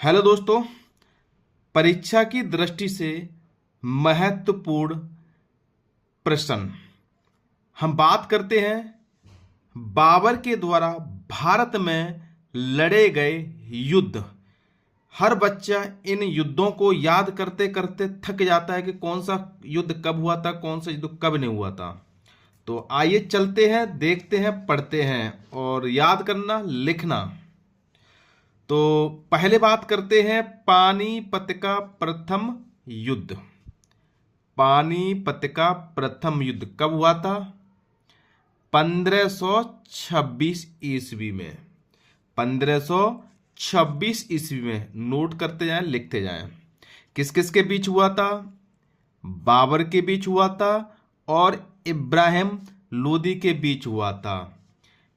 Hello दोस्तों, परीक्षा की दृष्टि से महत्वपूर्ण प्रश्न हम बात करते हैं। बाबर के द्वारा भारत में लड़े गए युद्ध। हर बच्चा इन युद्धों को याद करते करते थक जाता है कि कौन सा युद्ध कब हुआ था, कौन सा युद्ध कब नहीं हुआ था। तो आइए चलते हैं, देखते हैं, पढ़ते हैं और याद करना, लिखना। तो पहले बात करते हैं पानीपत का प्रथम युद्ध। पानीपत का प्रथम युद्ध कब हुआ था? 1526 ईस्वी में। 1526 ईस्वी में। नोट करते जाएं, लिखते जाएं। किस किस के बीच हुआ था? बाबर के बीच हुआ था और इब्राहिम लोदी के बीच हुआ था।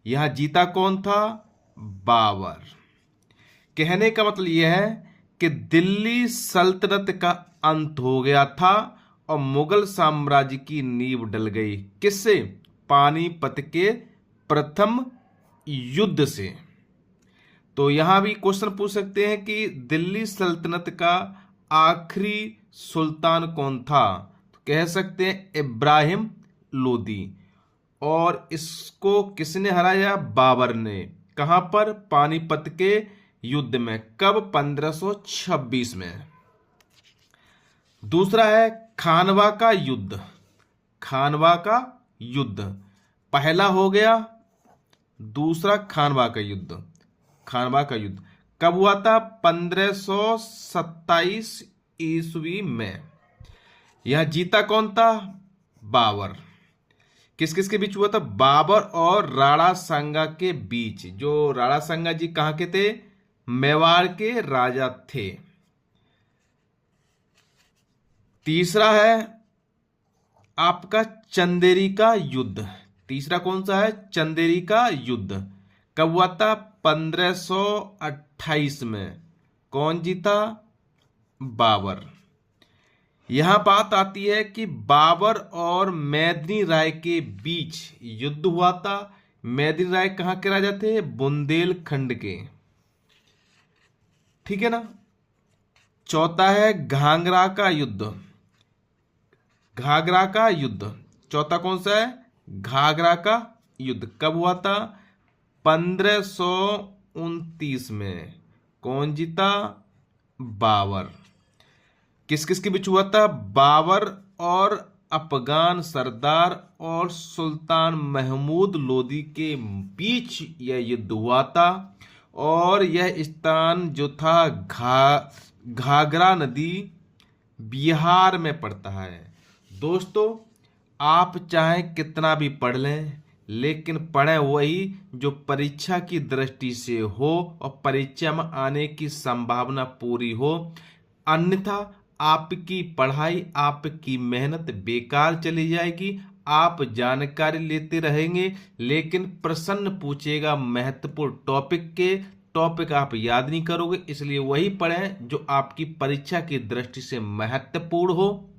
यह जीता कौन था? बाबर। कहने का मतलब यह है कि दिल्ली सल्तनत का अंत हो गया था और मुगल साम्राज्य की नींव डल गई। किससे? पानीपत के प्रथम युद्ध से। तो यहां भी क्वेश्चन पूछ सकते हैं कि दिल्ली सल्तनत का आखिरी सुल्तान कौन था? तो कह सकते हैं इब्राहिम लोदी। और इसको किसने हराया? बाबर ने। कहां पर? पानीपत के युद्ध में। कब? 1526 में। दूसरा है खानवा का युद्ध। खानवा का युद्ध पहला हो गया। दूसरा खानवा का युद्ध। खानवा का युद्ध कब हुआ था? 1527 ईस्वी में। यह जीता कौन था? बाबर। किस किस के बीच हुआ था? बाबर और राणा सांगा के बीच। जो राणा सांगा जी कहां के थे? मेवाड़ के राजा थे। तीसरा है आपका चंदेरी का युद्ध। तीसरा कौन सा है? चंदेरी का युद्ध कब हुआ था? 1528 में। कौन जीता? बाबर। यहां बात आती है कि बाबर और मेदिनी राय के बीच युद्ध हुआ था। मेदिनी राय कहां के राजा थे? बुंदेलखंड के। ठीक है ना। चौथा है घाघरा का युद्ध। घाघरा का युद्ध चौथा कौन सा है? घाघरा का युद्ध कब हुआ था? 1529 में। कौन जीता? बाबर। किस किस के बीच हुआ था? बाबर और अफगान सरदार और सुल्तान महमूद लोदी के बीच यह युद्ध हुआ था। और यह स्थान जो था घाघरा नदी बिहार में पड़ता है। दोस्तों, आप चाहें कितना भी पढ़ लें, लेकिन पढ़ें वही जो परीक्षा की दृष्टि से हो और परीक्षा में आने की संभावना पूरी हो। अन्यथा आपकी पढ़ाई, आपकी मेहनत बेकार चली जाएगी। आप जानकारी लेते रहेंगे लेकिन प्रश्न पूछेगा महत्वपूर्ण टॉपिक के। टॉपिक आप याद नहीं करोगे, इसलिए वही पढ़ें जो आपकी परीक्षा की दृष्टि से महत्वपूर्ण हो।